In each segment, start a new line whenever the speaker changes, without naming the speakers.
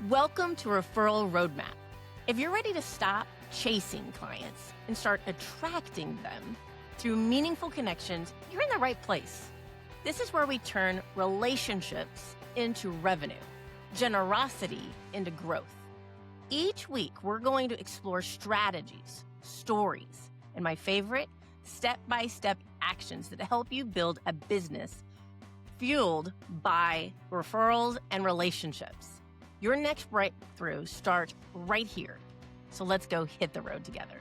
Welcome to Referral Roadmap. If you're ready to stop chasing clients and start attracting them through meaningful connections, you're in the right place. This is where we turn relationships into revenue, generosity into growth. Each week, we're going to explore strategies, stories, and my favorite, step-by-step actions that help you build a business fueled by referrals and relationships. Your next breakthrough starts right here. So let's go hit the road together.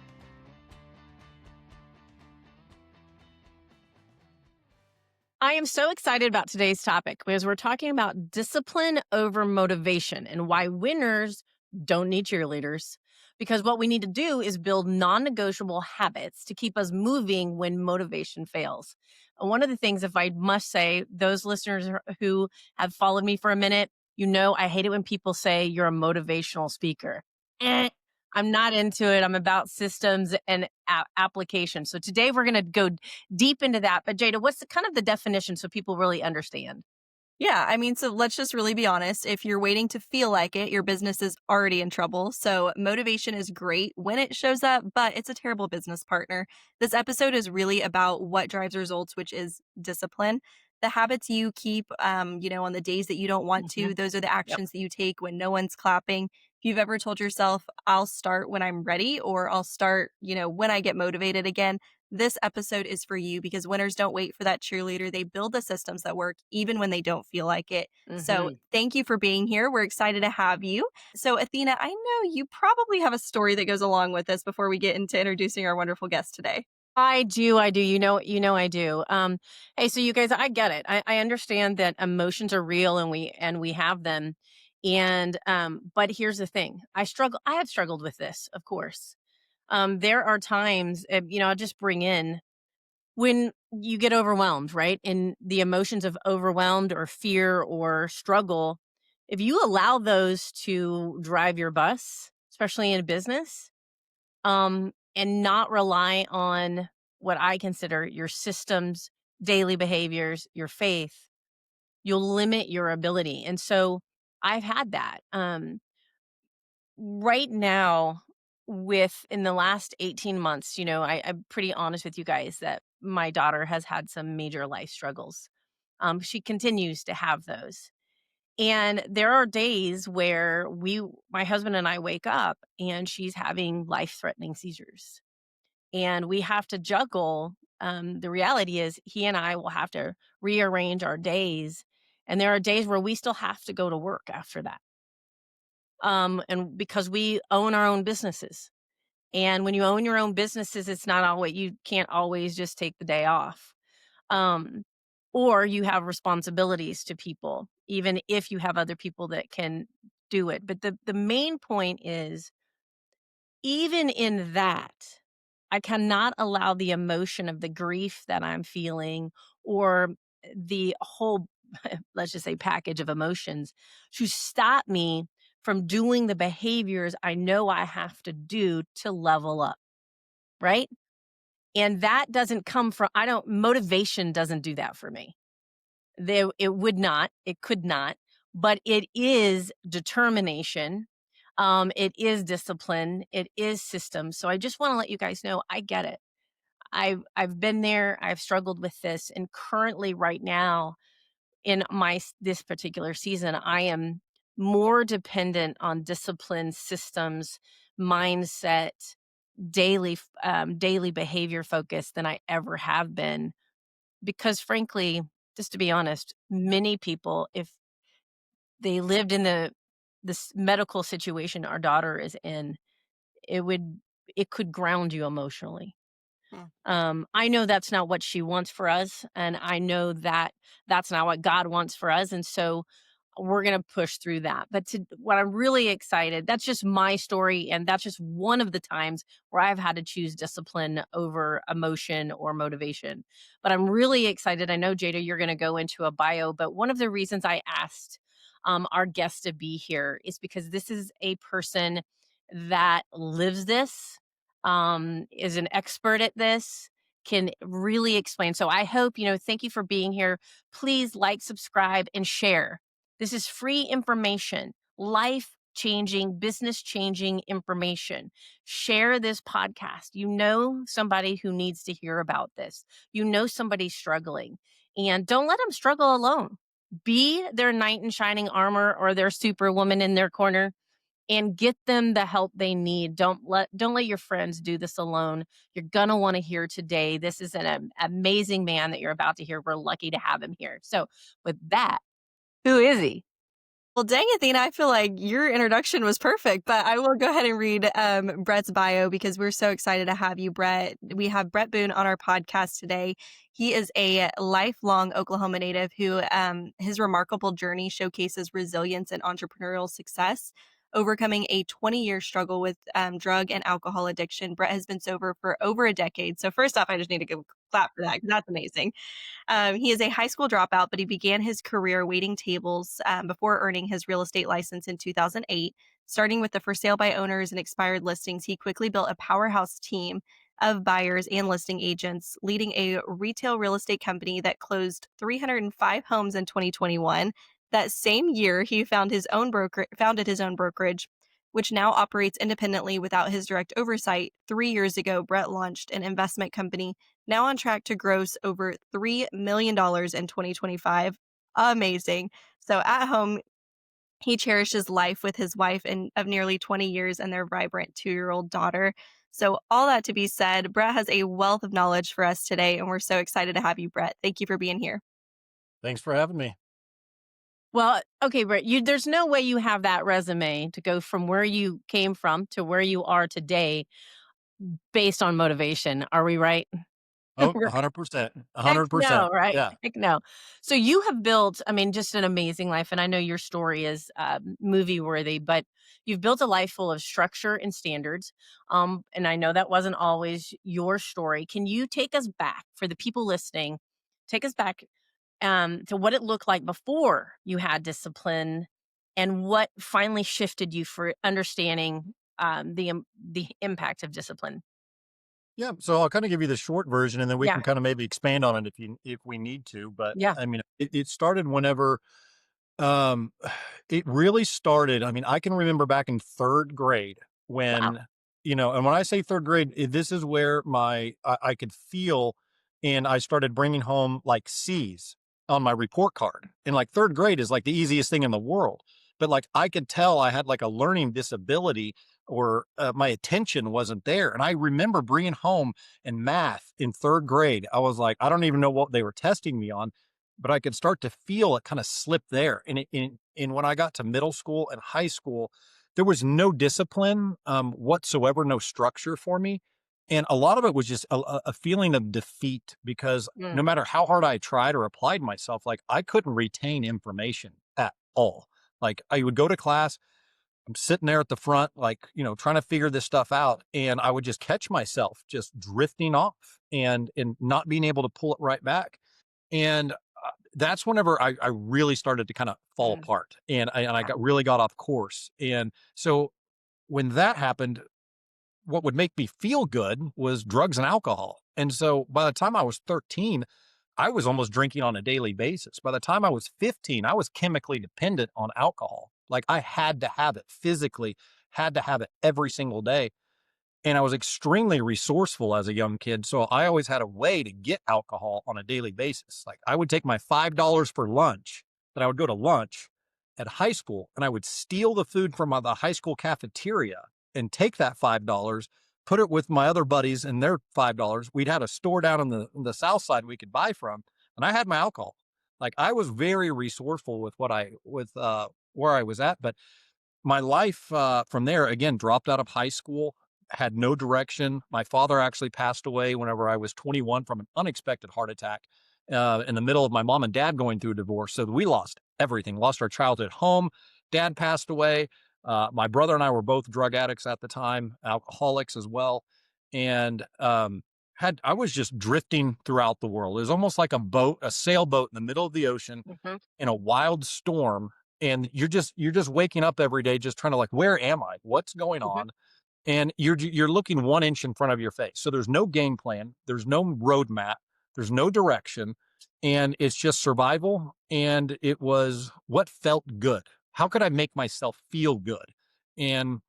I am so excited about today's topic because we're talking about discipline over motivation and why winners don't need cheerleaders. Because what we need to do is build non-negotiable habits to keep us moving when motivation fails. And one of the things, if I must say, those listeners who have followed me for a minute, you know, I hate it when people say you're a motivational speaker. I'm not into it. I'm about systems and application. So today we're going to go deep into that. But Jada, what's kind of the definition so people really understand?
Yeah, so let's just really be honest. If you're waiting to feel like it, your business is already in trouble. So motivation is great when it shows up, but it's a terrible business partner. This episode is really about what drives results, which is discipline. The habits you keep, on the days that you don't want to, those are the
Yep.
actions that you take when no one's clapping. If you've ever told yourself, I'll start when I'm ready, or I'll start, when I get motivated again, this episode is for you because winners don't wait for that cheerleader. They build the systems that work even when they don't feel like it. So thank you for being here. We're excited to have you. So Athena, I know you probably have a story that goes along with this before we get into introducing our wonderful guest today.
I do. You know, I do. Hey, so you guys, I get it. I understand that emotions are real and we have them. And, but here's the thing. I have struggled with this, of course. There are times, I'll just bring in when you get overwhelmed, right? And the emotions of overwhelmed or fear or struggle, if you allow those to drive your bus, especially in a business, and not rely on what I consider your systems, daily behaviors, your faith, you'll limit your ability. And so I've had that. Right now, in the last 18 months, I'm pretty honest with you guys that my daughter has had some major life struggles. She continues to have those. And there are days where my husband and I wake up and she's having life-threatening seizures. And we have to juggle. The reality is he and I will have to rearrange our days. And there are days where we still have to go to work after that. And because we own our own businesses. And when you own your own businesses, it's not always, you can't always just take the day off. Um, or you have responsibilities to people, even if you have other people that can do it. But the main point is, even in that, I cannot allow the emotion of the grief that I'm feeling or the whole, let's just say, package of emotions to stop me from doing the behaviors I know I have to do to level up. Right. And that doesn't come from, motivation doesn't do that for me. It would not, it could not, but it is determination. It is discipline. It is systems. So I just want to let you guys know, I get it. I've been there. I've struggled with this. And currently right now in this particular season, I am more dependent on discipline, systems, mindset, daily behavior focus than I ever have been. Because frankly, just to be honest, many people, if they lived in this medical situation our daughter is in, it could ground you emotionally. I know that's not what she wants for us, and I know that that's not what God wants for us, and so we're gonna push through that. But what I'm really excited, that's just my story, and that's just one of the times where I've had to choose discipline over emotion or motivation. But I'm really excited. I know, Jada, you're gonna go into a bio, but one of the reasons I asked our guest to be here is because this is a person that lives this, is an expert at this, can really explain. So I hope, thank you for being here. Please like, subscribe, and share. This is free information, life changing, business changing information. Share this podcast. You know somebody who needs to hear about this. You know somebody struggling, and don't let them struggle alone. Be their knight in shining armor or their superwoman in their corner and get them the help they need. Don't let your friends do this alone. You're gonna want to hear today. This is an amazing man that you're about to hear. We're lucky to have him here. So, with that, who is he?
Well, dang, Athena, I feel like your introduction was perfect, but I will go ahead and read Brett's bio because we're so excited to have you, Brett. We have Brett Boone on our podcast today. He is a lifelong Oklahoma native who his remarkable journey showcases resilience and entrepreneurial success. Overcoming a 20-year struggle with drug and alcohol addiction, Brett has been sober for over a decade. So, first off, I just need to give a clap for that because that's amazing. He is a high school dropout, but he began his career waiting tables before earning his real estate license in 2008. Starting with the for sale by owners and expired listings, he quickly built a powerhouse team of buyers and listing agents, leading a retail real estate company that closed 305 homes in 2021. That same year, he founded his own brokerage, which now operates independently without his direct oversight. 3 years ago, Brett launched an investment company now on track to gross over $3 million in 2025. Amazing. So at home, he cherishes life with his wife of nearly 20 years and their vibrant 2-year-old daughter. So, all that to be said, Brett has a wealth of knowledge for us today, and we're so excited to have you, Brett. Thank you for being here.
Thanks for having me.
Well, okay, Britt, there's no way you have that resume to go from where you came from to where you are today based on motivation. Are we right?
Oh, 100%,
Heck
100%.
no, right?
Yeah.
Heck no. So you have built, I mean, just an amazing life, and I know your story is, movie worthy, but you've built a life full of structure and standards, and I know that wasn't always your story. Can you take us back for the people listening, take us back, to what it looked like before you had discipline and what finally shifted you for understanding, the impact of discipline?
Yeah, so I'll kinda give you the short version, and then we
Yeah,
can kinda maybe expand on it if we need to, but,
yeah.
I mean, it started whenever, um, it really started. I mean, I can remember back in 3rd grade
Wow.
when, and when I say 3rd grade, this is where I could feel, and I started bringing home, like, C's on my report card, and, like, 3rd grade is, like, the easiest thing in the world, but, like, I could tell I had, like, a learning disability, or, my attention wasn't there, and I remember bringing home in math in 3rd grade, I was like, I don't even know what they were testing me on, but I could start to feel it kinda slip there, and when I got to middle school and high school, there was no discipline, whatsoever, no structure for me, and a lot of it was just a feeling of defeat because no
Mm,
matter how hard I tried or applied myself, like, I couldn't retain information at all. Like, I would go to class, I'm sitting there at the front, like, trying to figure this stuff out, and I would just catch myself just drifting off and not being able to pull it right back, and that's whenever I really started to kinda fall
mm,
apart, and I got off course, and so when that happened, what would make me feel good was drugs and alcohol, and so by the time I was 13, I was almost drinking on a daily basis. By the time I was 15, I was chemically dependent on alcohol. Like, I had to have it physically, had to have it every single day, and I was extremely resourceful as a young kid, so I always had a way to get alcohol on a daily basis. Like, I would take my $5 for lunch, that I would go to lunch at high school, and I would steal the food from the high school cafeteria and take that $5, put it with my other buddies and their $5. We'd had a store down on the south side we could buy from, and I had my alcohol. Like, I was very resourceful with where I was at, but my life, from there, again, dropped out of high school, had no direction. My father actually passed away whenever I was 21 from an unexpected heart attack, in the middle of my mom and dad going through a divorce. So we lost everything, lost our childhood home. Dad passed away. My brother and I were both drug addicts at the time, alcoholics as well. And, I was just drifting throughout the world. It was almost like a sailboat in the middle of the ocean
mhm,
in a wild storm, and you're just waking up every day just trying to, like, where am I? What's going
mhm.
on? And you're looking 1 inch in front of your face. So there's no game plan, there's no roadmap, there's no direction, and it's just survival. And it was what felt good. How could I make myself feel good? And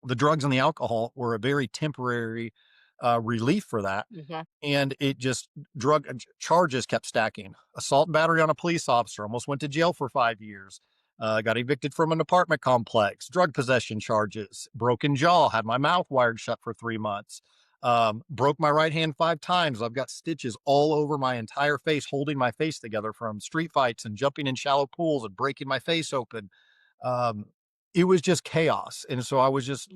the drugs and the alcohol were a very temporary relief for that.
Mhm.
And it just charges kept stacking. Assault and battery on a police officer, almost went to jail for 5 years. Got evicted from an apartment complex. Drug possession charges. Broken jaw. Had my mouth wired shut for 3 months. Broke my right hand 5 times. I've got stitches all over my entire face, holding my face together from street fights and jumping in shallow pools and breaking my face open. Um, it was just chaos, and so I was just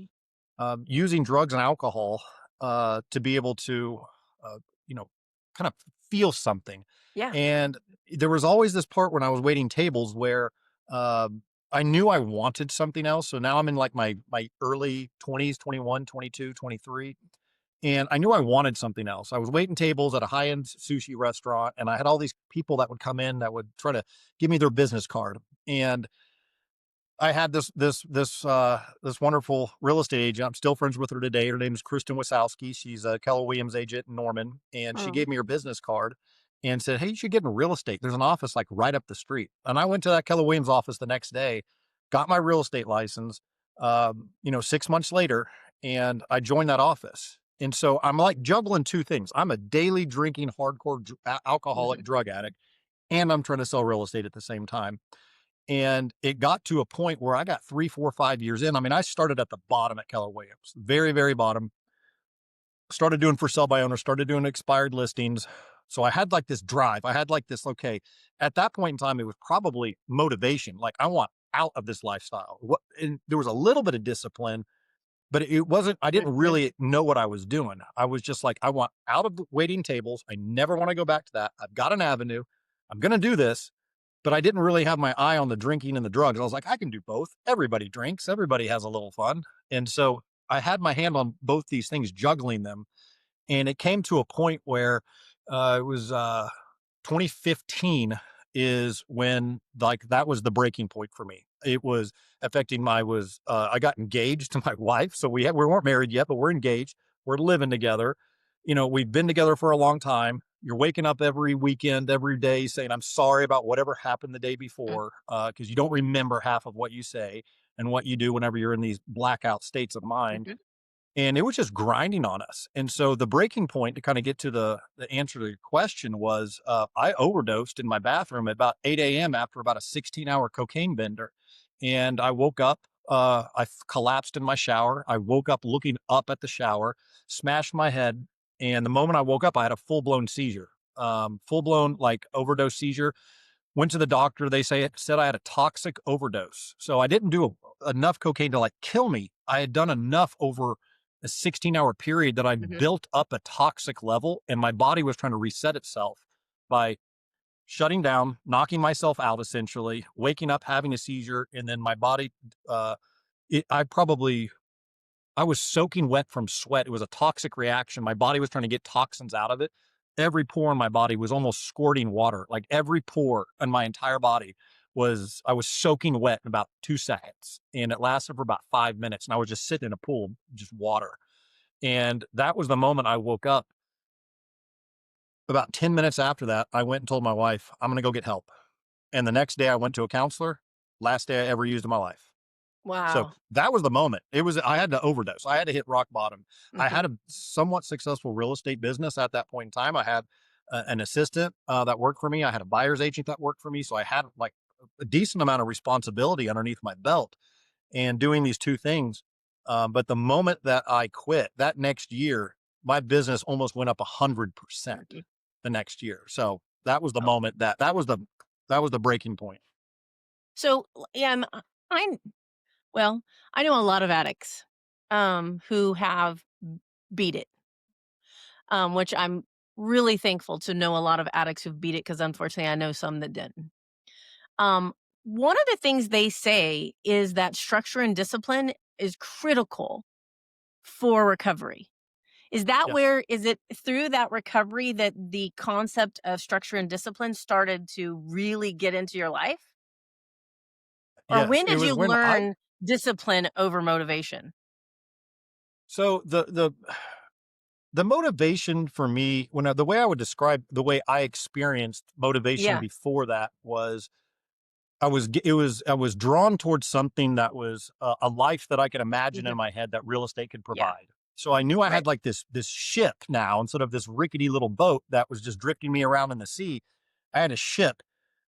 using drugs and alcohol to be able to, uh, you know, kind of feel something.
Yeah.
And there was always this part when I was waiting tables where I knew I wanted something else. So now I'm in like my early 20s, 21, 22, 23. And I knew I wanted something else. I was waiting tables at a high-end sushi restaurant, and I had all these people that would come in that would try to give me their business card. And I had this wonderful real estate agent. I'm still friends with her today. Her name is Kristen Wasowski. She's a Keller Williams agent in Norman, and she
Mm.
gave me her business card and said, "Hey, you should get in real estate. There's an office like right up the street." And I went to that Keller Williams office the next day, got my real estate license. 6 months later, and I joined that office. And so I'm like juggling two things. I'm a daily drinking, hardcore alcoholic
Mhm.
drug addict, and I'm trying to sell real estate at the same time. And it got to a point where I got 3, 4, 5 years in. I mean, I started at the bottom at Keller Williams, very, very bottom. Started doing for sale by owner, started doing expired listings. So I had like this drive. I had like this, okay, at that point in time, it was probably motivation. Like, I want out of this lifestyle. And there was a little bit of discipline, but it wasn't, I didn't
Mhm.
really know what I was doing. I was just like, I want out of the waiting tables. I never want to go back to that. I've got an avenue. I'm going to do this, but I didn't really have my eye on the drinking and the drugs. I was like, I can do both. Everybody drinks, everybody has a little fun. And so I had my hand on both these things, juggling them. And it came to a point where it was 2015 is when like that was the breaking point for me. It was affecting I got engaged to my wife. So we weren't married yet, but we're engaged. We're living together. We've been together for a long time. You're waking up every weekend, every day saying, I'm sorry about whatever happened the day
Mm.
before, because you don't remember half of what you say and what you do whenever you're in these blackout states of mind.
Mhm.
And it was just grinding on us. And so the breaking point to kind of get to the answer to your question was I overdosed in my bathroom at about 8 a.m. after about a 16-hour cocaine bender. And I woke up, collapsed in my shower. I woke up looking up at the shower, smashed my head. And the moment I woke up, I had a full blown seizure, full blown like overdose seizure. Went to the doctor. They said I had a toxic overdose. So I didn't do enough cocaine to like kill me. I had done enough over a 16-hour period that I
Mhm.
built up a toxic level, and my body was trying to reset itself by shutting down, knocking myself out, essentially, waking up, having a seizure, and then my body. I was soaking wet from sweat. It was a toxic reaction. My body was trying to get toxins out of it. Every pore in my body was almost squirting water. Like every pore in my entire body I was soaking wet in about 2 seconds. And it lasted for about 5 minutes. And I was just sitting in a pool, just water. And that was the moment I woke up. About 10 minutes after that, I went and told my wife, I'm going to go get help. And the next day I went to a counselor. Last day I ever used in my life. So
Wow.
that was the moment. I had to overdose. I had to hit rock bottom. I had
Mhm.
a somewhat successful real estate business at that point in time. I had an assistant that worked for me. I had a buyer's agent that worked for me. So I had like a decent amount of responsibility underneath my belt and doing these two things. But the moment that I quit that next year, my business almost went up 100%
Mhm.
the next year. So that was the
Oh.
moment that was the breaking point.
So, yeah, I'm well, I know a lot of addicts, who have beat it, which I'm really thankful to know a lot of addicts who've beat it because unfortunately I know some that didn't. Um, One of the things they say is that structure and discipline is critical for recovery.
Yes.
Is it through that recovery that the concept of structure and discipline started to really get into your life? Or
Yes.
when
It
did
was
you
when I
learn discipline over motivation?
so the motivation for me the way I would describe the way I experienced motivation
Yeah.
before that was I was drawn towards something that was a life that I could imagine in
Mhm.
my head that real estate could
Yeah,
provide. So I knew I
right.
had like this ship now instead of this rickety little boat that was just drifting me around in the sea. I had a ship,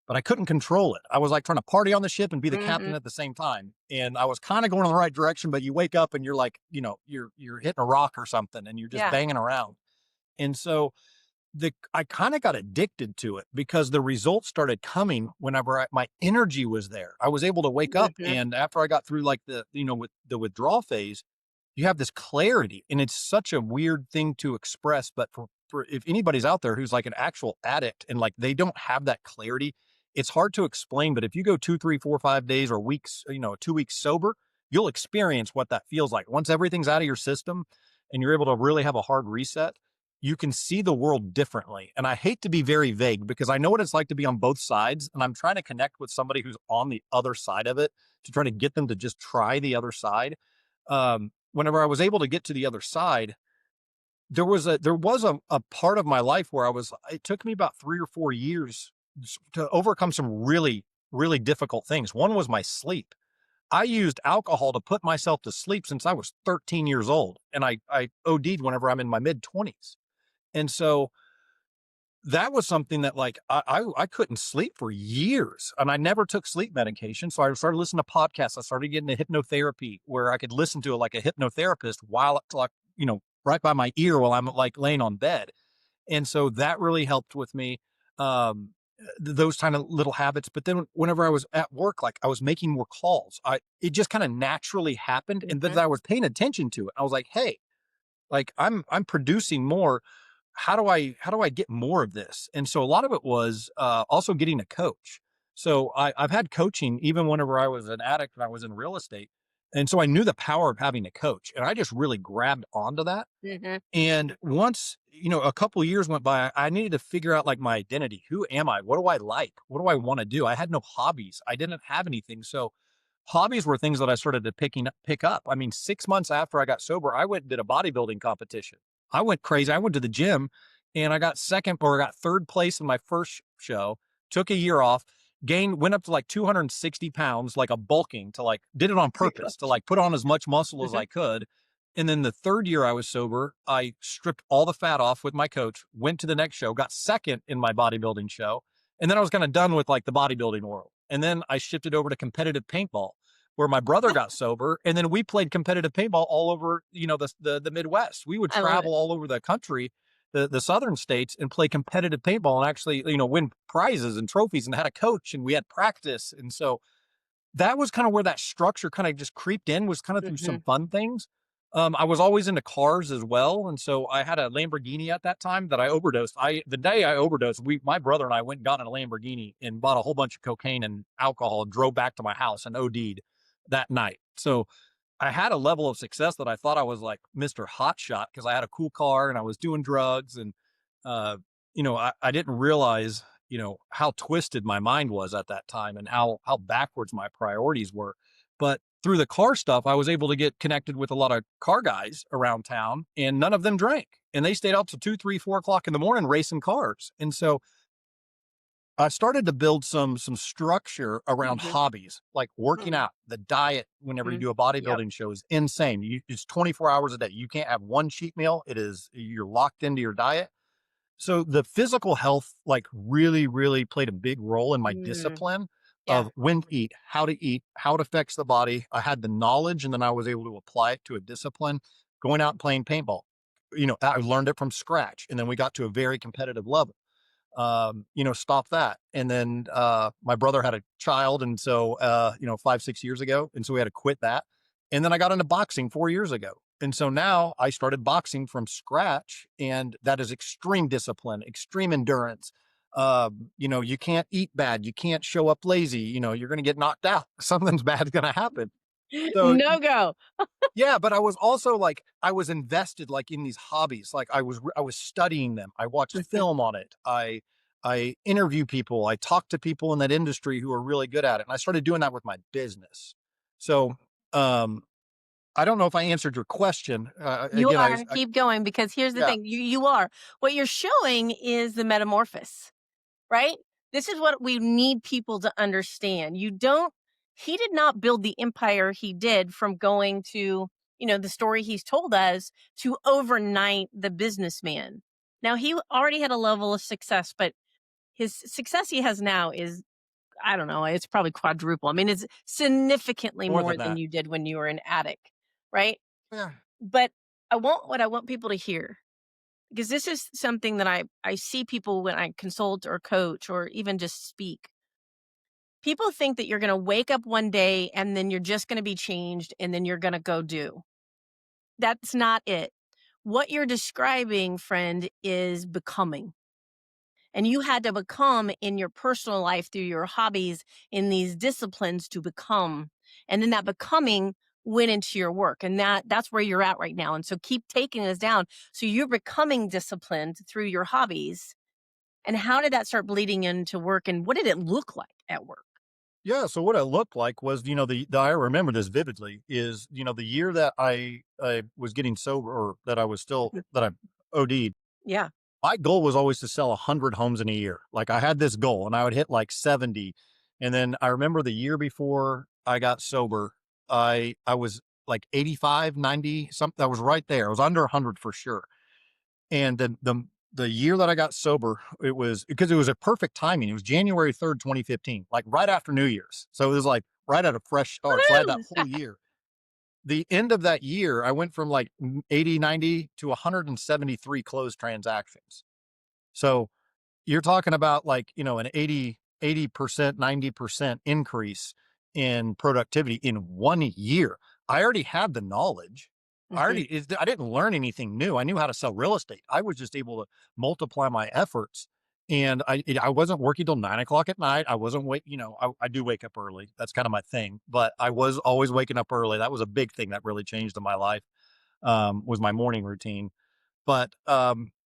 but I couldn't control it. I was like trying to party on the ship and be the captain
Mhm.
at the same time. And I was kind of going in the right direction, but you wake up and you're like, you're hitting a rock or something and you're just
Yeah.
banging around. And so the I kinda got addicted to it because the results started coming whenever my energy was there. I was able to wake up,
Mhm.
and after I got through, like, with the withdrawal phase, you have this clarity, and it's such a weird thing to express, but for if anybody's out there who's, like, an actual addict and, like, they don't have that clarity, it's hard to explain, but if you go 2, 3, 4, 5 days or weeks, 2 weeks sober, you'll experience what that feels like. Once everything's out of your system and you're able to really have a hard reset, you can see the world differently. And I hate to be very vague because I know what it's like to be on both sides. And I'm trying to connect with somebody who's on the other side of it to try to get them to just try the other side. Whenever I was able to get to the other side, there was a part of my life where it took me about 3 or 4 years to overcome some really, really difficult things. One was my sleep. I used alcohol to put myself to sleep since I was 13 years old. And I OD'd whenever I'm in my mid 20s. And so that was something that like I couldn't sleep for years and I never took sleep medication. So I started listening to podcasts. I started getting into hypnotherapy where I could listen to it like a hypnotherapist while it's like, right by my ear while I'm like laying on bed. And so that really helped with me. Um, those kind of little habits. But then whenever I was at work, like I was making more calls, it just kind of naturally happened. And then
Mhm.
I was paying attention to it. I was like, hey, like I'm producing more. How do I get more of this? And so a lot of it was also getting a coach. So I've had coaching even whenever I was an addict and I was in real estate. And so I knew the power of having a coach. And I just really grabbed onto that.
Mhm.
And once, a couple of years went by, I needed to figure out like my identity. Who am I? What do I like? What do I want to do? I had no hobbies. I didn't have anything. So hobbies were things that I started to pick up. I mean, 6 months after I got sober, I went and did a bodybuilding competition. I went crazy. I went to the gym and I got second or I got third place in my first show, took a year off, went up to like 260 pounds, like a bulking to like, did it on
Oh my
purpose to
gosh.
like put on as much muscle as
Mhm.
I could. And then the third year I was sober, I stripped all the fat off with my coach, went to the next show, got second in my bodybuilding show. And then I was kind of done with like the bodybuilding world. And then I shifted over to competitive paintball where my brother got sober. And then we played competitive paintball all over, the Midwest. We would
I love it.
travel all over the country, the southern states and play competitive paintball and actually, win prizes and trophies and had a coach and we had practice. And so that was kind of where that structure kind of just creeped in was kind of through some
Mhm.
fun things. I was always into cars as well, and so I had a Lamborghini at that time that I overdosed. The day I overdosed, my brother and I went and got in a Lamborghini and bought a whole bunch of cocaine and alcohol and drove back to my house and OD'd that night. So I had a level of success that I thought I was like Mr. Hotshot because I had a cool car and I was doing drugs and uh, I didn't realize, how twisted my mind was at that time and how backwards my priorities were. But through the car stuff, I was able to get connected with a lot of car guys around town and none of them drank. And they stayed out till 2, 3, 4 o'clock in the morning racing cars. And so I started to build some structure around
Mhm.
hobbies, like working
Mhm.
out. The diet whenever you
Mhm.
do a
Yep.
bodybuilding show is insane. It's 24 hours a day. You can't have one cheat meal. You're locked into your diet. So the physical health like really, really played a big role in my
Mm.
discipline
Yeah.
of when to eat, how it affects the body. I had the knowledge and then I was able to apply it to a discipline, going out and playing paintball. I learned it from scratch. And then we got to a very competitive level. Stop that. And then my brother had a child, and so 5, 6 years ago, and so we had to quit that. And then I got into boxing 4 years ago. And so now I started boxing from scratch, and that is extreme discipline, extreme endurance. You can't eat bad, you can't show up lazy, you're gonna get knocked out. Something's bad gonna happen. So
No go.
yeah, but I was also like I was invested like in these hobbies. Like I was studying them. I watched
Mhm.
film on it. I interview people. I talk to people in that industry who are really good at it. And I started doing that with my business. So, um I don't know if I answered your question.
You
Again,
are. Keep going because here's the
yeah.
thing. You are. What you're showing is the metamorphosis, right? This is what we need people to understand. You don't He did not build the empire he did from going to, the story he's told us, to overnight the businessman. Now, he already had a level of success, but his success he has now is, I don't know, it's probably quadruple. I mean, it's significantly
More
more
than
than
that.
you did when you were an addict, right?
Yeah.
But what I want people to hear, because this is something that I see people when I consult or coach or even just speak. People think that you're going to wake up one day and then you're just going to be changed and then you're going to go do. That's not it. What you're describing, friend, is becoming. And you had to become in your personal life through your hobbies in these disciplines to become. And then that becoming went into your work. And that's where you're at right now. And so keep taking this down. So you're becoming disciplined through your hobbies. And how did that start bleeding into work? And what did it look like at work?
Yeah, so what it looked like was, the I remember this vividly, is, the year that I was getting sober, or that I was still
Mm.
that I OD'd,
Yeah.
my goal was always to sell 100 homes in a year. Like, I had this goal and I would hit like 70. And then I remember the year before I got sober, I was like 85, 90, something. I was right there. I was under 100 for sure. And then the year that I got sober, it was because it was a perfect timing. It was January 3rd, 2015, like right after New Year's. So it was like right at a fresh start. So I had that
Woohoo!
whole year. The end of that year, I went from like 80, 90 to 173 closed transactions. So you're talking about, like, an 80%, 90% increase in productivity in 1 year. I already had the knowledge.
Mhm.
I didn't learn anything new. I knew how to sell real estate. I was just able to multiply my efforts. And I wasn't working till 9 o'clock at night. I wasn't I do wake up early. That's kind of my thing, but I was always waking up early. That was a big thing that really changed in my life. Was my morning routine. But,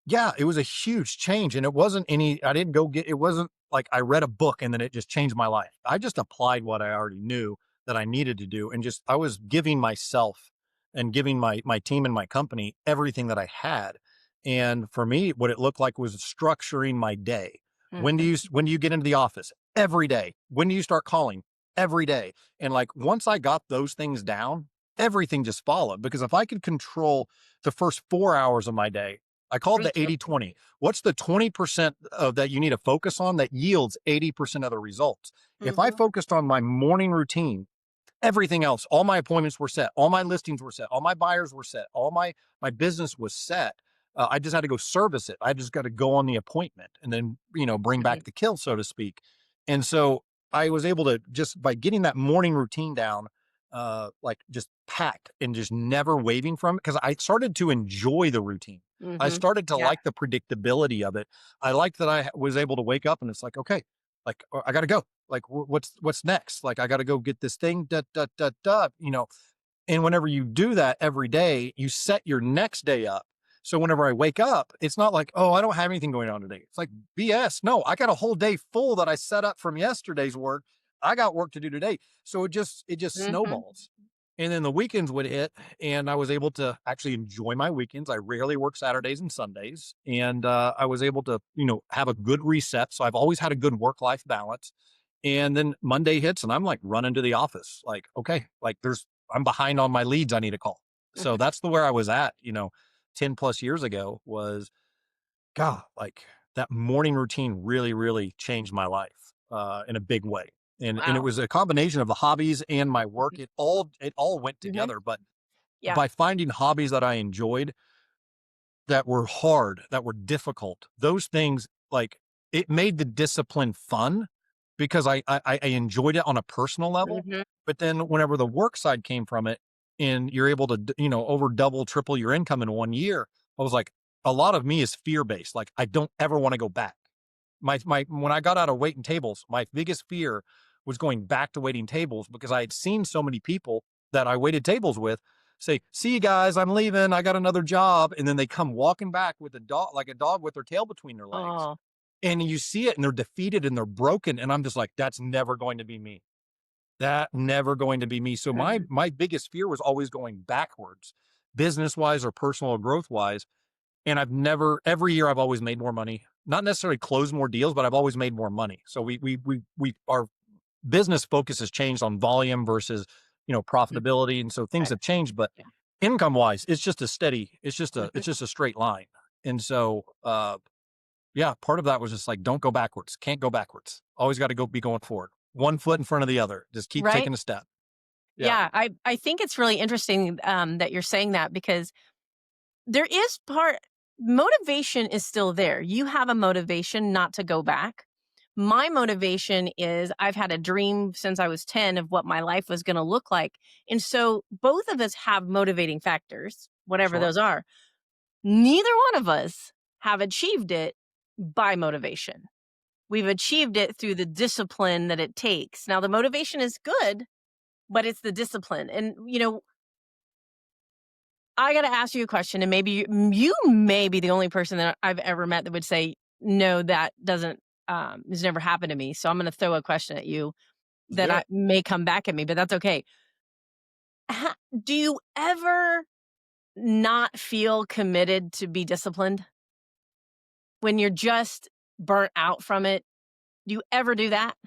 yeah, it was a huge change, and it wasn't any I didn't go get it wasn't like I read a book and then it just changed my life. I just applied what I already knew that I needed to do, and just I was giving myself and giving my team and my company everything that I had. And for me, what it looked like was structuring my day.
Mhm.
When do you get into the office? Every day. When do you start calling? Every day. And, like, once I got those things down, everything just followed, because if I could control the first 4 hours of my day, I called the
Brutal.
80/20. What's the 20% of that you need to focus on that yields 80% of the results? If I
Mhm.
focused on my morning routine, everything else, all my appointments were set, all my listings were set, all my buyers were set, all my business was set. I just had to go service it. I just got to go on the appointment and then, bring
Mhm.
back the kill, so to speak. And so I was able to, just by getting that morning routine down, like, just packed and just never waving from it, because I started to enjoy the routine. I
Mhm.
started to
Yeah.
like the predictability of it. I liked that I was able to wake up and it's like, okay, like, I got to go. Like, what's next? Like, I got to go get this thing. Da, da, da, da, and whenever you do that every day, you set your next day up. So whenever I wake up, it's not like, oh, I don't have anything going on today. It's like BS. No, I got a whole day full that I set up from yesterday's work. I got work to do today. So it just
Mhm.
snowballs. And then the weekends would hit, and I was able to actually enjoy my weekends. I rarely work Saturdays and Sundays, and I was able to, have a good reset. So I've always had a good work life balance. And then Monday hits, and I'm like running to the office, like, okay, like, I'm behind on my leads I need to call. So
Mhm.
that's the where I was at, 10 plus years ago. Was, God, like, that morning routine really, really changed my life, in a big way. And it
Wow.
was a combination of the hobbies and my work.
Mhm.
It all went
Mhm.
together. But
Yeah.
by finding hobbies that I enjoyed, that were hard, that were difficult, those things, like, it made the discipline fun, because I enjoyed it on a personal level.
Mhm.
But then whenever the work side came from it, and you're able to, over double, triple your income in 1 year, I was like, a lot of me is fear based. Like, I don't ever want to go back. When I got out of waiting tables, my biggest fear was going back to waiting tables, because I had seen so many people that I waited tables with say, "See you guys, I'm leaving. I got another job." And then they come walking back with a dog, like a dog with their tail between their legs.
Oh.
And you see it, and they're defeated and they're broken. And I'm just like, that's never going to be me. That never going to be me. So my
Mhm.
my biggest fear was always going backwards, business wise or personal growth wise. And every year I've always made more money. not necessarily closed more deals, but I've always made more money. So our business focus has changed on volume versus,
Mm,
profitability. And so things
okay.
have changed, but
Yeah.
income wise, it's just a steady,
Mhm.
it's just a straight line. And so, yeah, part of that was just like, don't go backwards. Can't go backwards. Always got to be going forward. One foot in front of the other. Just keep
Right?
taking a step. Yeah,
Yeah, I think it's really interesting, that you're saying that because there is part motivation is still there. You have a motivation not to go back. My motivation is I've had a dream since I was 10 of what my life was gonna look like, and so both of us have motivating factors, whatever
sure.
those are. Neither one of us have achieved it by motivation. We've achieved it through the discipline that it takes. Now the motivation is good, but it's the discipline, and, I gotta ask you a question, and maybe you may be the only person that I've ever met that would say, "No, that doesn't, has never happened to me." So I'm gonna throw a question at you
Let's
that
do
I
it.
may come back at me, but that's okay. Do you ever not feel committed to be disciplined when you're just burnt out from it? Do you ever do that?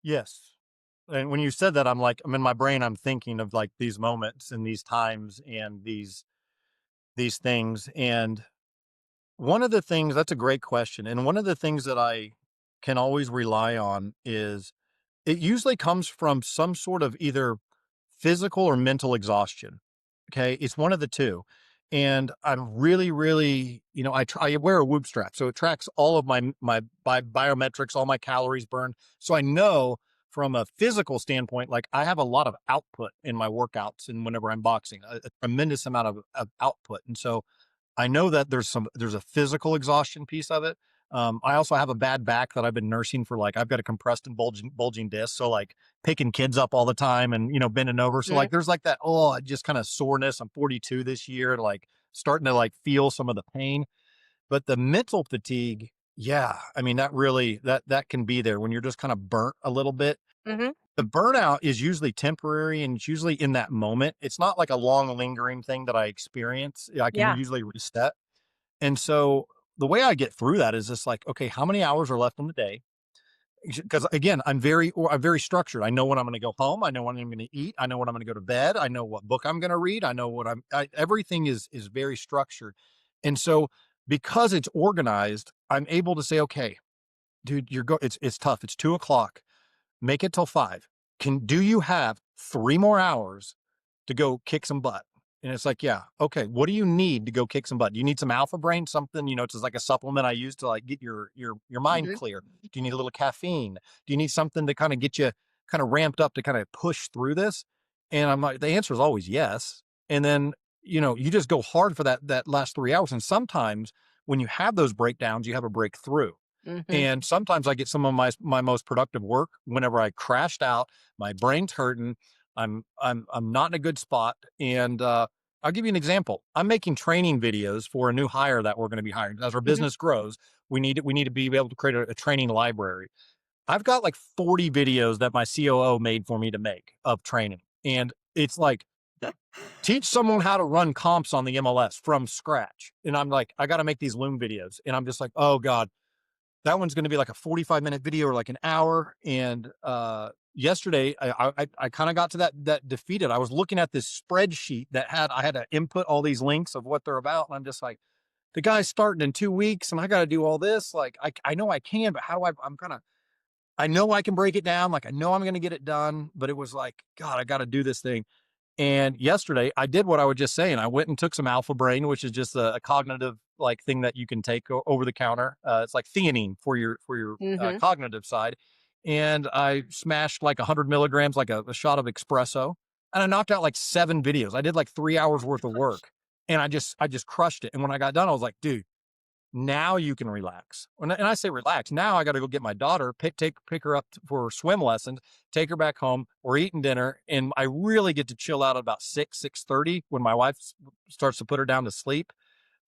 Yes. And when you said that, I'm in my brain, I'm thinking of like these moments and these times and these things. And one of the things, that's a great question. And one of the things that I can always rely on is it usually comes from some sort of either physical or mental exhaustion. Okay. It's one of the two. And I'm really, really, I wear a whoop strap. So it tracks all of my biometrics, all my calories burned. So I know from a physical standpoint, like I have a lot of output in my workouts and whenever I'm boxing, a tremendous amount of output. And so I know that there's a physical exhaustion piece of it. I also have a bad back that I've been nursing for like I've got a compressed and bulging disc, so like picking kids up all the time and bending over. So
Mhm,
like there's like that just kind of soreness. I'm 42 this year, like starting to like feel some of the pain. But the mental fatigue, yeah, I mean that really that can be there when you're just kind of burnt a little bit.
mhm.
The burnout is usually temporary and it's usually in that moment. It's not like a long lingering thing that I experience. I can
Yeah.
usually reset. And so the way I get through that is just like, okay, how many hours are left in the day? Because again, I'm very structured. I know when I'm going to go home. I know when I'm going to eat. I know when I'm going to go to bed. I know what book I'm going to read. I know everything is very structured. And so because it's organized, I'm able to say, okay, dude, it's tough. It's 2 o'clock. Make it till 5. Do you have 3 more hours to go kick some butt? And it's like, yeah, okay. What do you need to go kick some butt? Do you need some alpha brain, something, it's just like a supplement I use to like get your mind
Mhm,
clear? Do you need a little caffeine? Do you need something to kind of get you kind of ramped up to kind of push through this? And I'm like, the answer is always yes. And then, you just go hard for that last 3 hours. And sometimes when you have those breakdowns, you have a breakthrough.
mhm,
And sometimes I get some of my most productive work whenever I crashed out, my brain's hurting, I'm not in a good spot. And I'll give you an example. I'm making training videos for a new hire that we're going to be hiring. As our
mhm.
business grows, we need to be able to create a training library. I've got like 40 videos that my COO made for me to make of training. And it's like teach someone how to run comps on the MLS from scratch. And I'm like, I got to make these Loom videos. And I'm just like, oh God, that one's going to be like a 45-minute video or like an hour. And yesterday, I kind of got to that defeated. I was looking at this spreadsheet that I had to input all these links of what they're about, and I'm just like, the guy's starting in 2 weeks, and I got to do all this. Like, I know I can, but how do I'm kind of I know I can break it down. Like, I know I'm going to get it done, but it was like, God, I got to do this thing. And yesterday I did what I was just saying. I went and took some Alpha Brain, which is just a cognitive like thing that you can take over the counter. It's like theanine for your
Mhm,
cognitive side. And I smashed like 100 milligrams, like a shot of espresso, and I knocked out like 7 videos. I did like 3 hours worth of work, and I just crushed it. And when I got done, I was like, dude, now you can relax. And I say relax. Now I got to go get my daughter, pick her up for swim lessons, take her back home. We're eating dinner, and I really get to chill out at about 6:30 when my wife starts to put her down to sleep.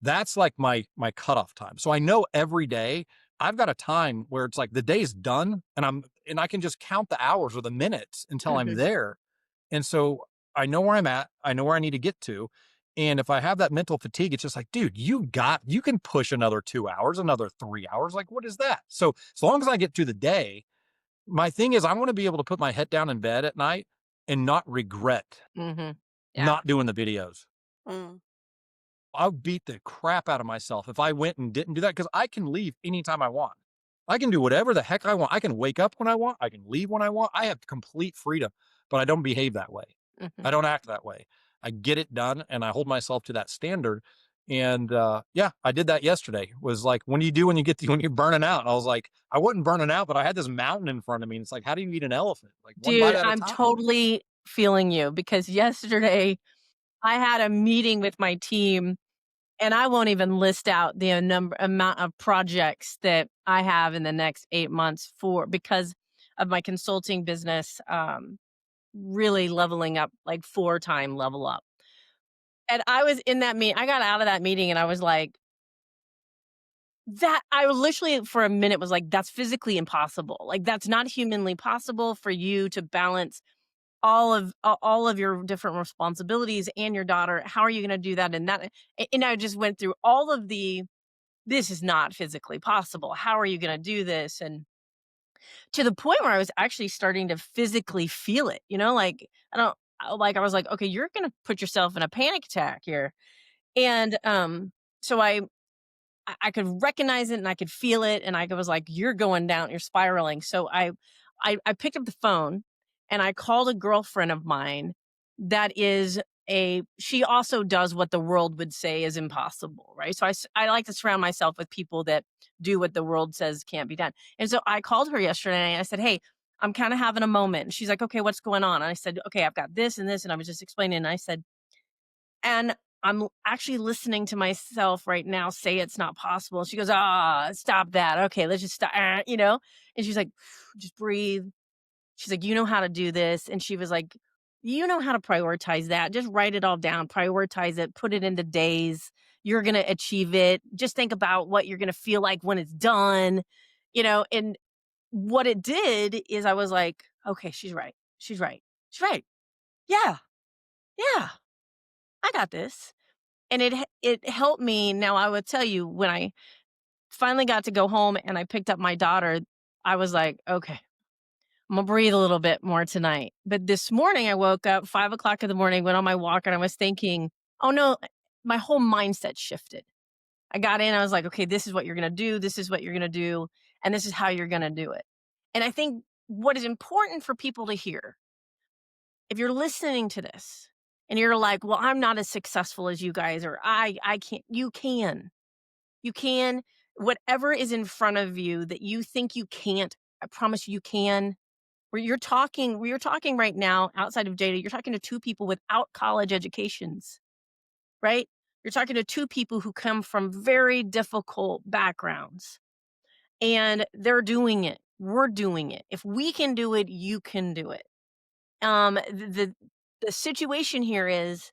That's like my cutoff time. So I know every day I've got a time where it's like the day's done, and I can just count the hours or the minutes until I'm
mhm.
there. And so I know where I'm at. I know where I need to get to. And if I have that mental fatigue, it's just like, dude, you can push another 2 hours, another 3 hours. Like, what is that? So as long as I get through the day, my thing is I want to be able to put my head down in bed at night and not regret
Mhm. Yeah.
not doing the videos.
Mm.
I would beat the crap out of myself if I went and didn't do that because I can leave anytime I want. I can do whatever the heck I want. I can wake up when I want. I can leave when I want. I have complete freedom, but I don't behave that way.
Mhm.
I don't act that way. I get it done and I hold myself to that standard. And yeah, I did that yesterday. Was like, when do you do when you get when you're burning out? And I was like, I wasn't burning out, but I had this mountain in front of me. And it's like, how do you eat an elephant? Like one bite
Dude,
at a
I'm
time.
totally feeling you because yesterday I had a meeting with my team, and I won't even list out the amount of projects that I have in the next 8 months for because of my consulting business, really leveling up, like 4-time level up. And I was in that meeting. I got out of that meeting and I was like, that I literally for a minute was like, that's physically impossible. Like that's not humanly possible for you to balance all of your different responsibilities and your daughter. How are you going to do that? And that, and I just went through all of this is not physically possible. How are you going to do this? And to the point where I was actually starting to physically feel it, like I don't like I was like, okay, you're going to put yourself in a panic attack here. And so I could recognize it and I could feel it and I was like, "You're going down, you're spiraling." So I picked up the phone and I called a girlfriend of mine that is she also does what the world would say is impossible, right? So I like to surround myself with people that do what the world says can't be done. And so I called her yesterday and I said, "Hey, I'm kind of having a moment." And she's like, "Okay, what's going on?" And I said, "Okay, I've got this and this." And I was just explaining. And I said, and I'm actually listening to myself right now say it's not possible. And she goes, "Ah, stop that. Okay, let's just stop." And she's like, "Just breathe." She's like, "You know how to do this." And she was like, "You know how to prioritize that. Just write it all down, prioritize it, put it into days. You're going to achieve it. Just think about what you're going to feel like when it's done." And what it did is I was like, "Okay, she's right. She's right. She's right. Yeah. Yeah. I got this." And it helped me. Now I would tell you when I finally got to go home and I picked up my daughter, I was like, "Okay, I'm gonna breathe a little bit more tonight." But this morning I woke up 5 o'clock in the morning, went on my walk, and I was thinking, "Oh no," my whole mindset shifted. I got in, I was like, "Okay, this is what you're gonna do, this is what you're gonna do, and this is how you're gonna do it." And I think what is important for people to hear, if you're listening to this and you're like, "Well, I'm not as successful as you guys," or I can't, you can. You can. Whatever is in front of you that you think you can't, I promise you can. Where you're talking right now outside of Jada, you're talking to two people without college educations, right? You're talking to two people who come from very difficult backgrounds and they're doing it. We're doing it. If we can do it, you can do it. The situation here is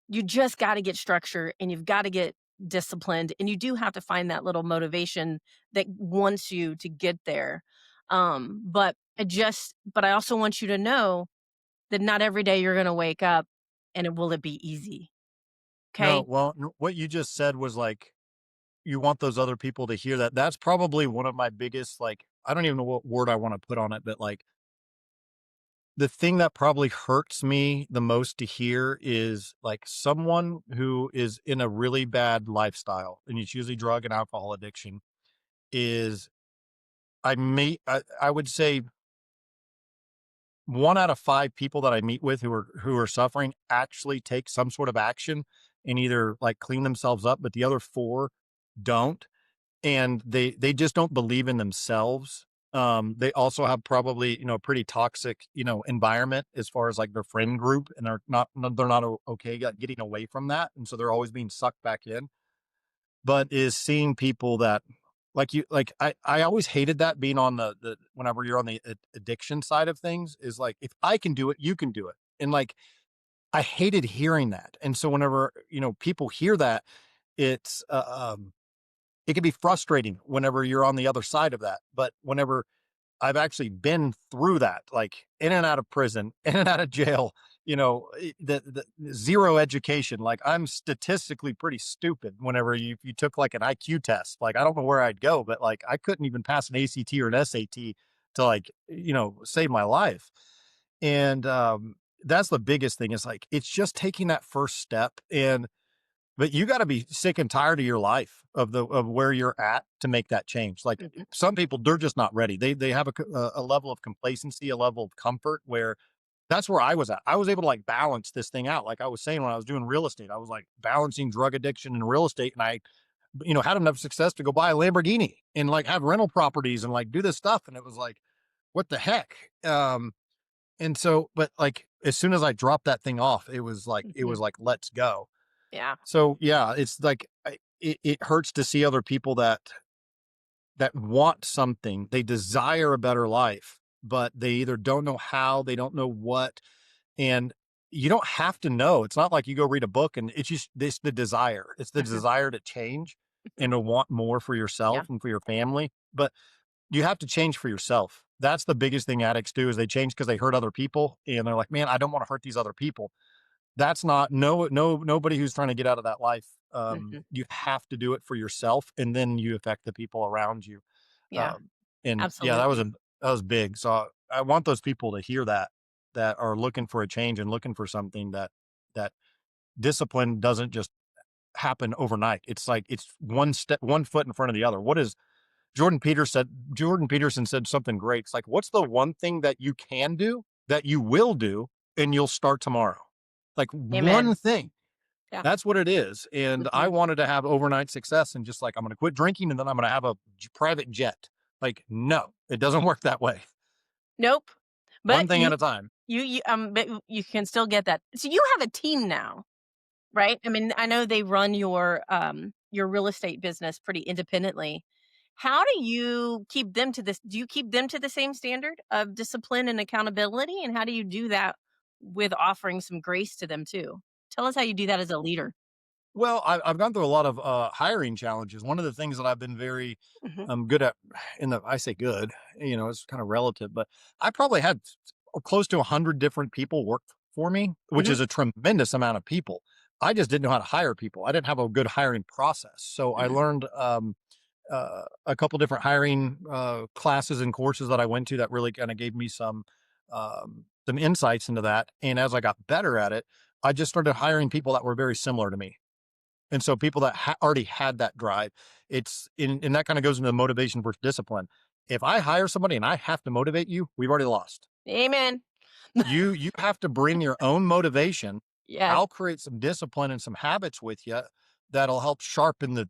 you just got to get structure and you've got to get disciplined and you do have to find that little motivation that wants you to get there. But I also want you to know that not every day you're going to wake up and will it be easy.
No,
Okay.
well, what you just said was like, you want those other people to hear that. That's probably one of my biggest, like, I don't even know what word I want to put on it, but like the thing that probably hurts me the most to hear is like someone who is in a really bad lifestyle, and it's usually drug and alcohol addiction, is I would say 1 out of 5 people that I meet with who are suffering actually take some sort of action and either like clean themselves up, but the other 4 don't. And they just don't believe in themselves. They also have probably, a pretty toxic, environment as far as like their friend group, and they're not okay getting away from that. And so they're always being sucked back in. But is seeing people that I always hated that being on the whenever you're on the addiction side of things is like, if I can do it, you can do it. And like, I hated hearing that. And so whenever, people hear that, it's, it can be frustrating whenever you're on the other side of that. But whenever I've actually been through that, like in and out of prison, in and out of jail, the zero education. Like I'm statistically pretty stupid whenever you took like an IQ test. Like I don't know where I'd go, but like I couldn't even pass an ACT or an SAT to like, save my life. And that's the biggest thing is like it's just taking that first step. But you got to be sick and tired of your life of where you're at to make that change. Like
Mhm.
some people, they're just not ready. They have a level of complacency, a level of comfort where that's where I was at. I was able to like balance this thing out. Like I was saying when I was doing real estate, I was like balancing drug addiction and real estate, and I, had enough success to go buy a Lamborghini and like have rental properties and like do this stuff. And it was like, what the heck? And so, but like as soon as I dropped that thing off,
Mhm.
let's go.
Yeah.
So yeah, it's like it hurts to see other people that want something, they desire a better life, but they either don't know how, they don't know what, and you don't have to know. It's not like you go read a book and it's just this the desire. It's the
Mhm.
desire to change
Mhm.
and to want more for
Yeah.
yourself and for your family. But you have to change for yourself. That's the biggest thing addicts do is they change because they hurt other people and they're like, man, I don't want to hurt these other people. That's not nobody who's trying to get out of that life.
Mhm.
You have to do it for yourself and then you affect the people around you.
Yeah.
Um, and yeah,
Absolutely.
that was big. So I want those people to hear that are looking for a change and looking for something that discipline doesn't just happen overnight. It's like it's one foot in front of the other. What is Jordan Peterson said something great. It's like, what's the one thing that you can do that you will do and you'll start tomorrow? Like
Amen.
one thing.
Yeah.
That's what it is. And I
Mhm.
wanted to have overnight success and just like, I'm going to quit drinking and then I'm going to have a private jet. Like, no, it doesn't work that way.
Nope. But
One thing at a time.
but you can still get that. So you have a team now, right? I mean, I know they run your real estate business pretty independently. How do you keep them to this? Do you keep them to the same standard of discipline and accountability? And how do you do that with offering some grace to them too? Tell us how you do that as a leader.
Well, I've gone through a lot of hiring challenges. One of the things that I've been very
Mhm.
good at, I say good, it's kind of relative, but I probably had close to 100 different people work for me, which
Mhm.
is a tremendous amount of people. I just didn't know how to hire people. I didn't have a good hiring process. So I
Mhm.
learned a couple different hiring classes and courses that I went to that really kind of gave me some insights into that. And as I got better at it, I just started hiring people that were very similar to me. And so people that already had that drive, and that kind of goes into the motivation versus discipline. If I hire somebody and I have to motivate you, we've already lost.
Amen.
You have to bring your own motivation.
Yes.
I'll create some discipline and some habits with you that'll help sharpen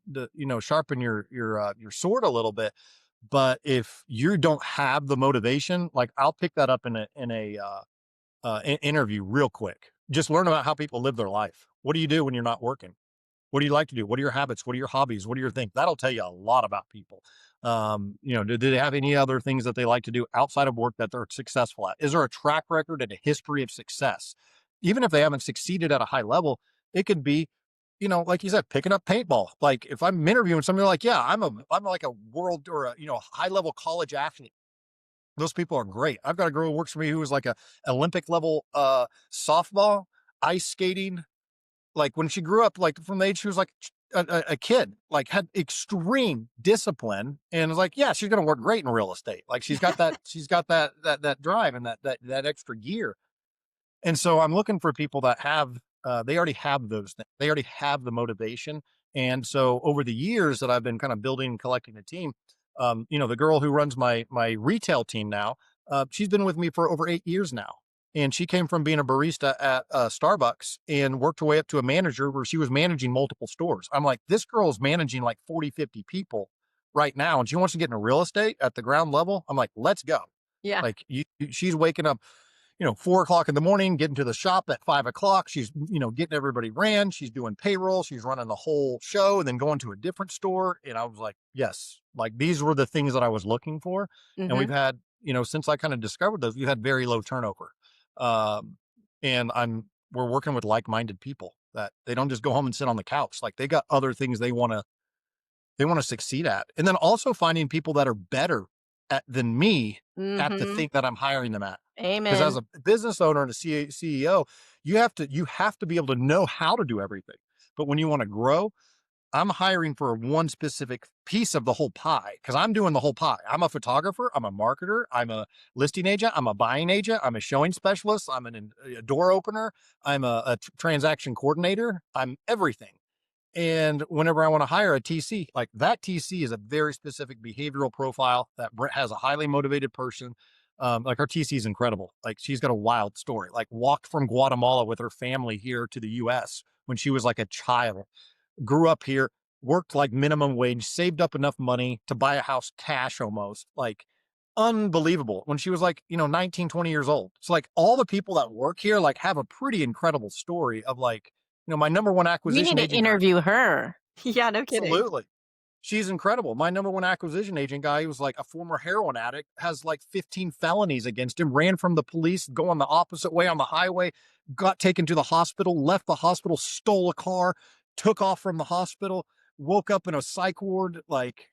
sharpen your sword a little bit. But if you don't have the motivation, like I'll pick that up in a interview real quick. Just learn about how people live their life. What do you do when you're not working? What do you like to do? What are your habits? What are your hobbies? What are your things? That'll tell you a lot about people. Do they have any other things that they like to do outside of work that they're successful at? Is there a track record and a history of success? Even if they haven't succeeded at a high level, it could be, like you said, picking up paintball. Like if I'm interviewing somebody like, yeah, I'm like a world or high level college athlete. Those people are great. I've got a girl who works for me who was like a Olympic level softball, ice skating, like when she grew up, like from the age she was like a kid, like had extreme discipline and was like, yeah, she's going to work great in real estate. Like she's got that drive and that extra gear. And so I'm looking for people that have, they already have those things. They already have the motivation. And so over the years that I've been kind of building and collecting a team, the girl who runs my retail team now, she's been with me for over 8 years now. And she came from being a barista at Starbucks and worked her way up to a manager where she was managing multiple stores. I'm like, this girl is managing like 40, 50 people right now. And she wants to get into real estate at the ground level. I'm like, let's go.
Yeah.
Like she's waking up 4 o'clock in the morning, getting to the shop at 5 o'clock. She's, getting everybody ran. She's doing payroll. She's running the whole show and then going to a different store. And I was like, yes, like these were the things that I was looking for. And we've
Mhm.
had, since I kind of discovered those, we've had very low turnover. Um, and we're working with like-minded people that they don't just go home and sit on the couch. Like they got other things they want to succeed at. And then also finding people that are better. than me at the
Mhm.
thing that I'm hiring them at. Because as
Amen.
a business owner and a CEO, you have to be able to know how to do everything. But when you want to grow, I'm hiring for one specific piece of the whole pie because I'm doing the whole pie. I'm a photographer, I'm a marketer, I'm a listing agent, I'm a buying agent, I'm a showing specialist, a door opener, I'm a transaction coordinator, I'm everything. And whenever I want to hire a TC, like that TC is a very specific behavioral profile that has a highly motivated person. Like our TC is incredible. Like she's got a wild story. Like walked from Guatemala with her family here to the U.S. when she was like a child, grew up here, worked like minimum wage, saved up enough money to buy a house cash almost. Like unbelievable when she was like, 19, 20 years old. So like all the people that work here like have a pretty incredible story of like, my number one
We need
acquisition
to
agent guy.
interview her.
Yeah, no kidding.
Absolutely. She's incredible. My number one acquisition agent guy, he was like a former heroin addict, has like 15 felonies against him, ran from the police, going the opposite way on the highway, got taken to the hospital, left the hospital, stole a car, took off from the hospital, woke up in a psych ward. Like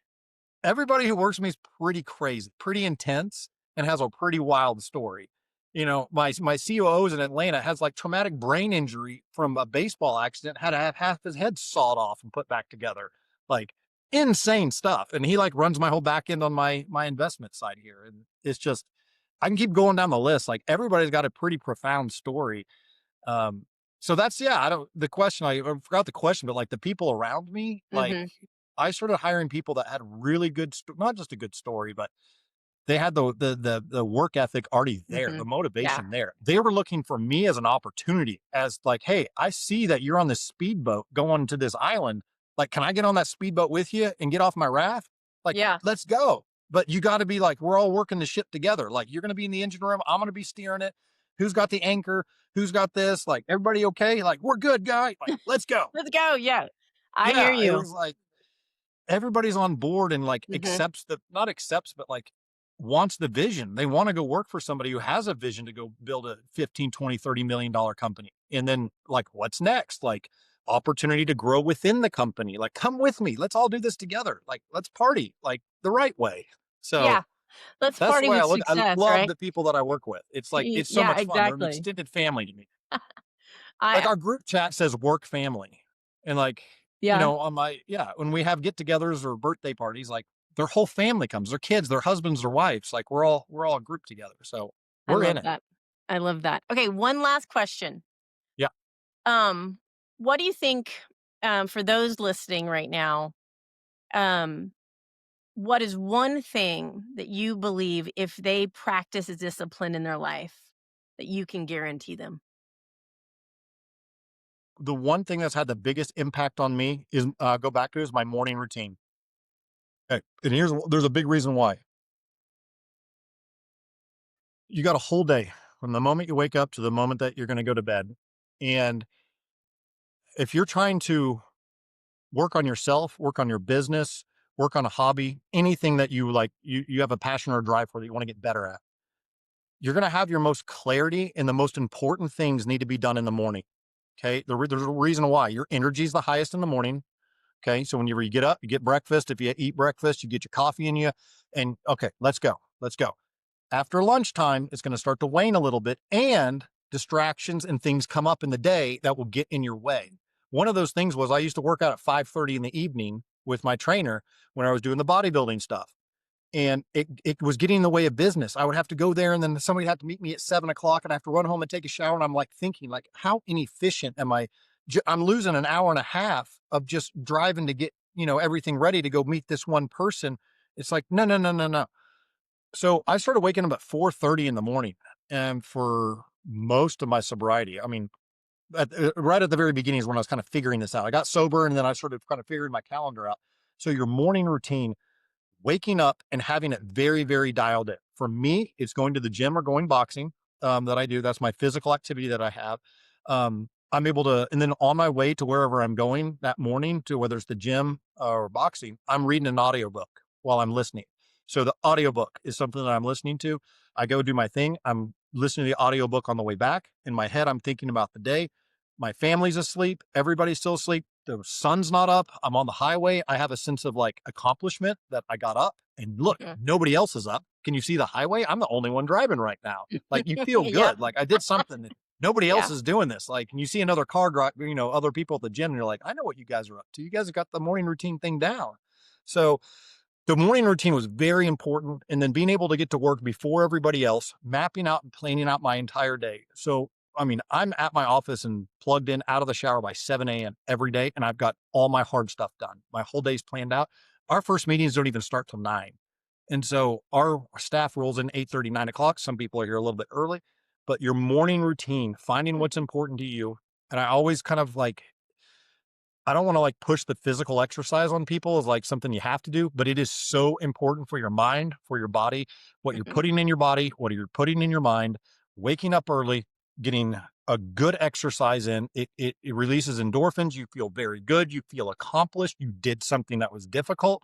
everybody who works with me is pretty crazy, pretty intense, and has a pretty wild story. My COOs in Atlanta has like traumatic brain injury from a baseball accident, had to have half his head sawed off and put back together. Like insane stuff. And he like runs my whole back end on my investment side here. And it's just I can keep going down the list. Like everybody's got a pretty profound story. So that's yeah, I don't the question I forgot the question, but like the people around me, like
Mhm.
I started hiring people that had really good, not just a good story, but they had the work ethic already there, the
Mhm. Yeah.
motivation there. They were looking for me as an opportunity, as like, hey, I see that you're on this speedboat going to this island. Like, can I get on that speedboat with you and get off my raft? Like,
Yeah.
let's go. But you got to be like, we're all working the ship together. Like, you're going to be in the engine room. I'm going to be steering it. Who's got the anchor? Who's got this? Like, everybody okay? Like, we're good, guy. Like, let's go.
Let's go. Yeah. I hear
Yeah. It
you.
was like, everybody's on board and like
Mhm.
accepts the not accepts, but like wants the vision. They want to go work for somebody who has a vision to go build a 15, 20, $30 million company. And then like, what's next? Like opportunity to grow within the company. Like, come with me. Let's all do this together. Like, let's party like the right way. So
Yeah. Let's
that's the
party
way
with
I
success,
love
right?
the people that I work with. It's like, it's so
Yeah,
much fun. They're an
exactly.
extended family to me. Like
I
our group chat says work family. And like,
yeah,
when we have get-togethers or birthday parties, like their whole family comes, their kids, their husbands, their wives, like we're all grouped together. So
I
we're in
love
it.
that. I love that. Okay, one last question.
Yeah.
Um, what do you think, for those listening right now, um, what is one thing that you believe if they practice a discipline in their life that you can guarantee them?
The one thing that's had the biggest impact on me is go back to is my morning routine. Okay. And there's a big reason why. You got a whole day from the moment you wake up to the moment that you're going to go to bed. And if you're trying to work on yourself, work on your business, work on a hobby, anything that you like, you have a passion or a drive for that you want to get better at, you're going to have your most clarity and the most important things need to be done in the morning. Okay. There's a reason why your energy is the highest in the morning. Okay. So whenever you get up, you get breakfast. If you eat breakfast, you get your coffee in you and okay, let's go. Let's go. After lunchtime, it's going to start to wane a little bit and distractions and things come up in the day that will get in your way. One of those things was I used to work out at 5:30 in the evening with my trainer when I was doing the bodybuilding stuff. And it was getting in the way of business. I would have to go there and then somebody had to meet me at 7 o'clock and I have to run home and take a shower. And I'm like thinking like, how inefficient am I? I'm losing an hour and a half of just driving to get, everything ready to go meet this one person. It's like, no, no, no, no, no. So I started waking up at 4:30 in the morning and for most of my sobriety, I mean, right at the very beginning is when I was kind of figuring this out. I got sober and then I started kind of figuring my calendar out. So your morning routine, waking up and having it very, very dialed in. For me, it's going to the gym or going boxing that I do. That's my physical activity that I have. I'm able to, and then on my way to wherever I'm going that morning to whether it's the gym or boxing, I'm reading an audiobook while I'm listening. So the audiobook is something that I'm listening to. I go do my thing. I'm listening to the audiobook on the way back. In my head, I'm thinking about the day. My family's asleep. Everybody's still asleep. the sun's not up, I'm on the highway, I have a sense of like accomplishment that I got up and look,
Mhm.
nobody else is up. Can you see the highway? I'm the only one driving right now. Like you feel
Yep.
good. Like I did something that nobody else
Yeah.
is doing this. Like, and you see another car drive, other people at the gym, and you're like, I know what you guys are up to. You guys have got the morning routine thing down. So the morning routine was very important. And then being able to get to work before everybody else, mapping out and planning out my entire day. So, I mean, I'm at my office and plugged in out of the shower by 7 a.m. every day, and I've got all my hard stuff done. My whole day's planned out. Our first meetings don't even start till 9. And so our staff rolls in 8:30, 9 o'clock. Some people are here a little bit early, but your morning routine, finding what's important to you. And I always kind of like I don't want to like push the physical exercise on people as like something you have to do, but it is so important for your mind, for your body, what you're
Mhm.
putting in your body, what you're putting in your mind, waking up early, getting a good exercise in. It releases endorphins. You feel very good. You feel accomplished. You did something that was difficult.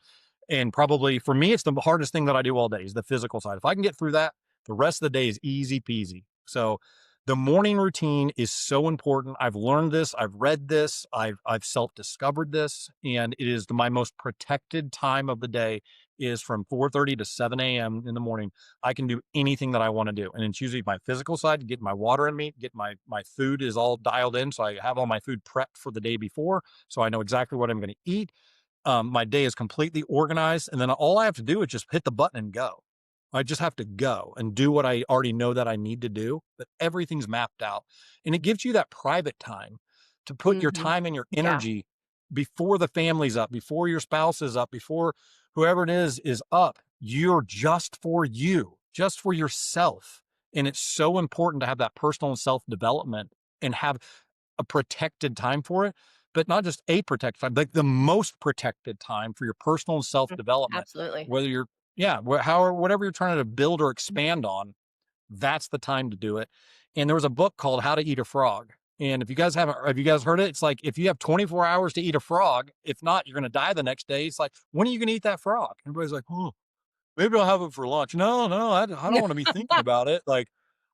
And probably for me, it's the hardest thing that I do all day is the physical side. If I can get through that, the rest of the day is easy peasy. So the morning routine is so important. I've learned this, I've read this, I've self-discovered this, and it is my most protected time of the day is from 4:30 to 7 a.m. in the morning. I can do anything that I want to do. And it's usually my physical side, get my water in me, get my food is all dialed in. So I have all my food prepped for the day before. So I know exactly what I'm going to eat. My day is completely organized, and then all I have to do is just hit the button and go. I just have to go and do what I already know that I need to do, but everything's mapped out. And it gives you that private time to put your
Mhm.
time and your
Yeah.
energy before the family's up, before your spouse is up, before whoever it is up. You're just for you, just for yourself. And it's so important to have that personal self development and have a protected time for it, but not just a protected time, like the most protected time for your personal self
Mm.
development.
Absolutely.
Whether you're, yeah, whatever you're trying to build or expand on, that's the time to do it. And there was a book called How to Eat a Frog. And if you guys haven't, have you guys heard it? It's like if you have 24 hours to eat a frog, if not, you're going to die the next day. It's like, when are you going to eat that frog? Everybody's like, oh, maybe I'll have it for lunch. No, no, I don't want to be thinking about it. Like,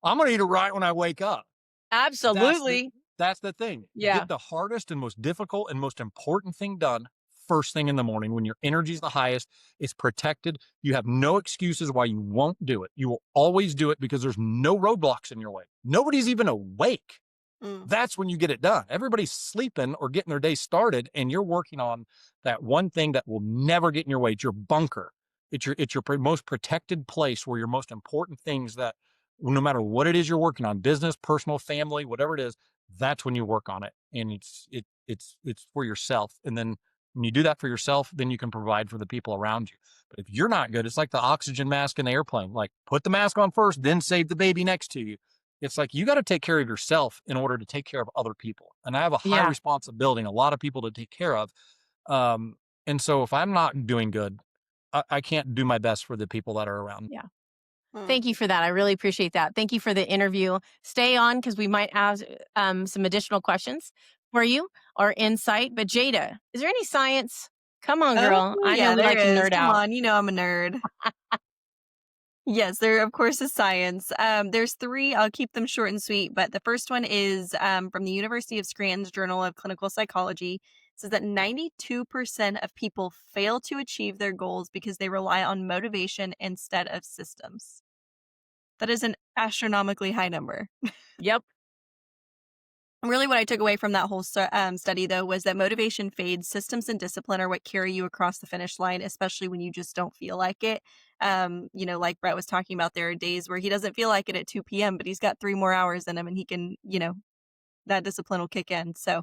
I'm going to eat it right when I wake up. That's the
Absolutely.
that's the thing.
Yeah.
Get the hardest and most difficult and most important thing done first thing in the morning when your energy is the highest. It's protected. You have no excuses why you won't do it. You will always do it because there's no roadblocks in your way. Nobody's even awake.
Mm.
That's when you get it done. Everybody's sleeping or getting their day started, and you're working on that one thing that will never get in your way. It's your bunker. It's your most protected place where your most important things that no matter what it is you're working on, business, personal, family, whatever it is, that's when you work on it. And it's for yourself. And then when you do that for yourself, then you can provide for the people around you. But if you're not good, it's like the oxygen mask in the airplane. Like put the mask on first, then save the baby next to you. It's like you got to take care of yourself in order to take care of other people. And I have a high
Yeah.
responsibility and a lot of people to take care of. Um, and so if I'm not doing good, I can't do my best for the people that are around.
Yeah.
Mm.
Thank you for that. I really appreciate that. Thank you for the interview. Stay on because we might have some additional questions for you or insight. But Jada, is there any science? Come on,
Oh,
girl. I know
yeah,
we
there
like to
is.
nerd
Come
out.
on, you know I'm a nerd. Yes, there of course is science. There's three. I'll keep them short and sweet. But the first one is from the University of Scranton's Journal of Clinical Psychology. It says that 92% of people fail to achieve their goals because they rely on motivation instead of systems. That is an astronomically high number.
Yep.
Really, what I took away from that whole study, though, was that motivation fades. Systems and discipline are what carry you across the finish line, especially when you just don't feel like it. Like Brett was talking about, there are days where he doesn't feel like it at 2 p.m., but he's got 3 more hours in him and he can, that discipline will kick in. So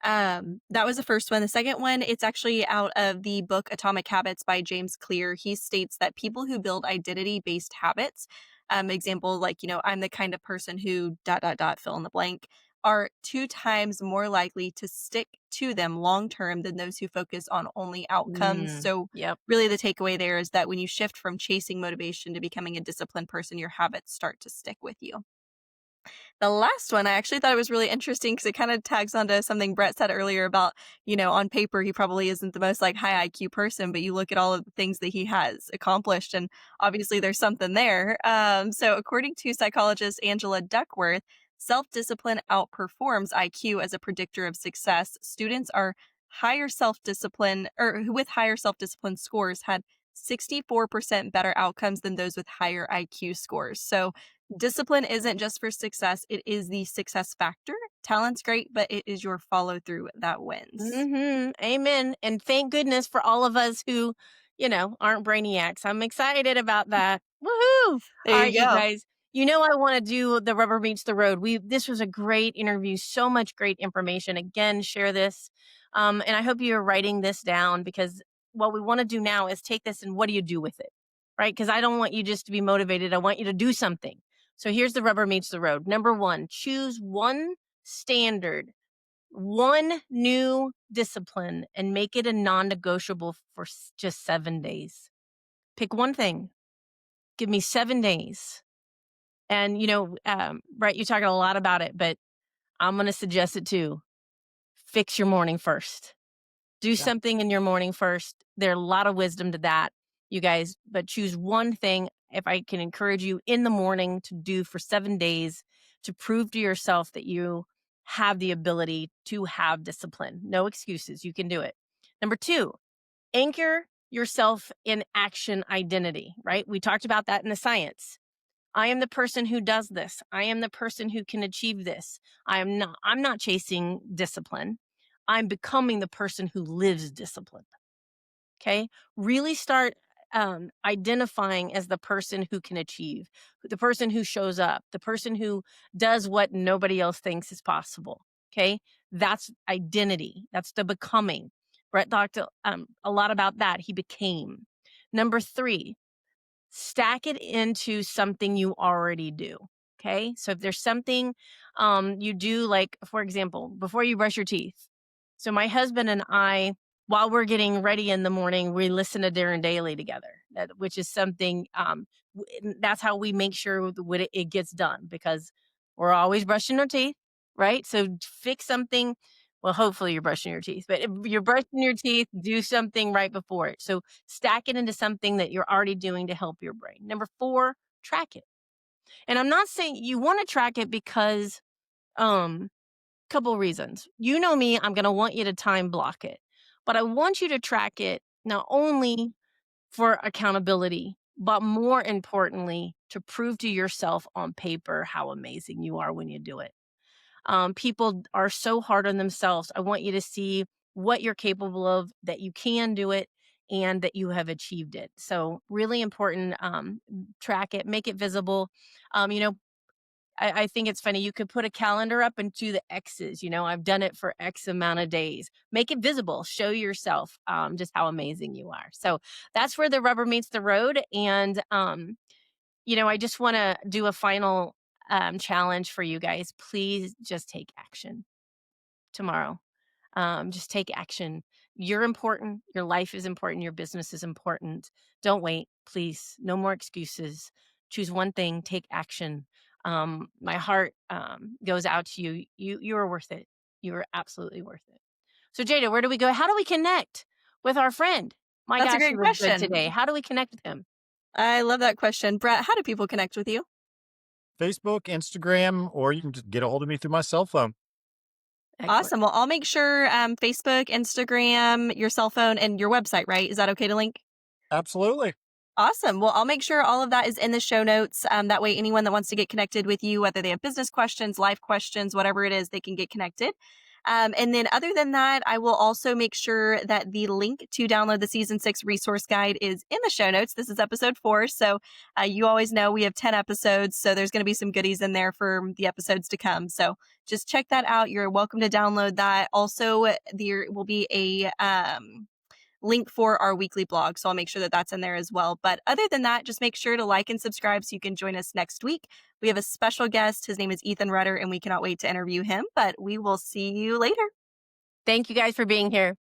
that was the first one. The second one, it's actually out of the book Atomic Habits by James Clear. He states that people who build identity based habits, example, like, I'm the kind of person who dot, dot, dot, fill in the blank, are 2 times more likely to stick to them long term than those who focus on only outcomes. So,
Yep.
really, the takeaway there is that when you shift from chasing motivation to becoming a disciplined person, your habits start to stick with you. The last one, I actually thought it was really interesting because it kind of tags onto something Brett said earlier about, on paper, he probably isn't the most like high IQ person, but you look at all of the things that he has accomplished, and obviously there's something there. So, according to psychologist Angela Duckworth, self discipline outperforms IQ as a predictor of success. Students are higher self-discipline or who with higher self-discipline scores had 64% better outcomes than those with higher IQ scores. So discipline isn't just for success, it is the success factor. Talent's great, but it is your follow through that wins.
Amen. And thank goodness for all of us who, aren't brainiacs. I'm excited about that. Woohoo!
There
All
you
right, you
go.
guys. I want to do the rubber meets the road. This was a great interview. So much great information. Again, share this. And I hope you're writing this down, because what we want to do now is take this and what do you do with it? Right? Because I don't want you just to be motivated. I want you to do something. So here's the rubber meets the road. Number 1, choose one standard, one new discipline, and make it a non-negotiable for just 7 days. Pick one thing. Give me 7 days. And, Brett, you talking a lot about it, but I'm going to suggest it too. Fix your morning first. Do
Yeah.
something in your morning first. There's a lot of wisdom to that, you guys, but choose one thing. If I can encourage you in the morning to do for 7 days to prove to yourself that you have the ability to have discipline. No excuses. You can do it. Number 2, anchor yourself in action identity, right? We talked about that in the science. I am the person who does this. I am the person who can achieve this. I'm not chasing discipline. I'm becoming the person who lives discipline. Okay. Really start identifying as the person who can achieve, the person who shows up, the person who does what nobody else thinks is possible. Okay. That's identity. That's the becoming. Brett talked a lot about that. He became. Number 3, stack it into something you already do. Okay. So if there's something you do, like, for example, before you brush your teeth. So my husband and I, while we're getting ready in the morning, we listen to Darren Daily together, which is something, that's how we make sure that it gets done, because we're always brushing our teeth, right? So fix something. Well, hopefully you're brushing your teeth, but if you're brushing your teeth, do something right before it. So stack it into something that you're already doing to help your brain. Number 4, track it. And I'm not saying you want to track it because, couple reasons. You know me, I'm going to want you to time block it, but I want you to track it not only for accountability, but more importantly, to prove to yourself on paper how amazing you are when you do it. People are so hard on themselves. I want you to see what you're capable of, that you can do it, and that you have achieved it. So really important. Track it, make it visible. Um, you know, I think it's funny. You could put a calendar up and do the X's. I've done it for X amount of days. Make it visible. Show yourself just how amazing you are. So that's where the rubber meets the road. And I just want to do a final challenge for you guys. Please just take action tomorrow. Just take action. You're important. Your life is important. Your business is important. Don't wait, please. No more excuses. Choose one thing. Take action. My heart goes out to you. You are worth it. You are absolutely worth it. So, Jada, where do we go? How do we connect with our friend? My
That's a
gosh, he
great
was good today.
question.
How do we connect with him?
I love that question. Brett, how do people connect with you?
Facebook, Instagram, or you can just get a hold of me through my cell phone.
Excellent.
Awesome. Well, I'll make sure Facebook, Instagram, your cell phone, and your website, right? Is that okay to link?
Absolutely.
Awesome. Well, I'll make sure all of that is in the show notes. That way, anyone that wants to get connected with you, whether they have business questions, life questions, whatever it is, they can get connected. And then, other than that, I will also make sure that the link to download the season 6 resource guide is in the show notes. This is episode 4. So, you always know we have 10 episodes. So, there's going to be some goodies in there for the episodes to come. So, just check that out. You're welcome to download that. Also, there will be a link for our weekly blog. So I'll make sure that that's in there as well. But other than that, just make sure to like and subscribe so you can join us next week. We have a special guest. His name is Ethan Rudder, and we cannot wait to interview him. But we will see you later.
Thank you guys for being here.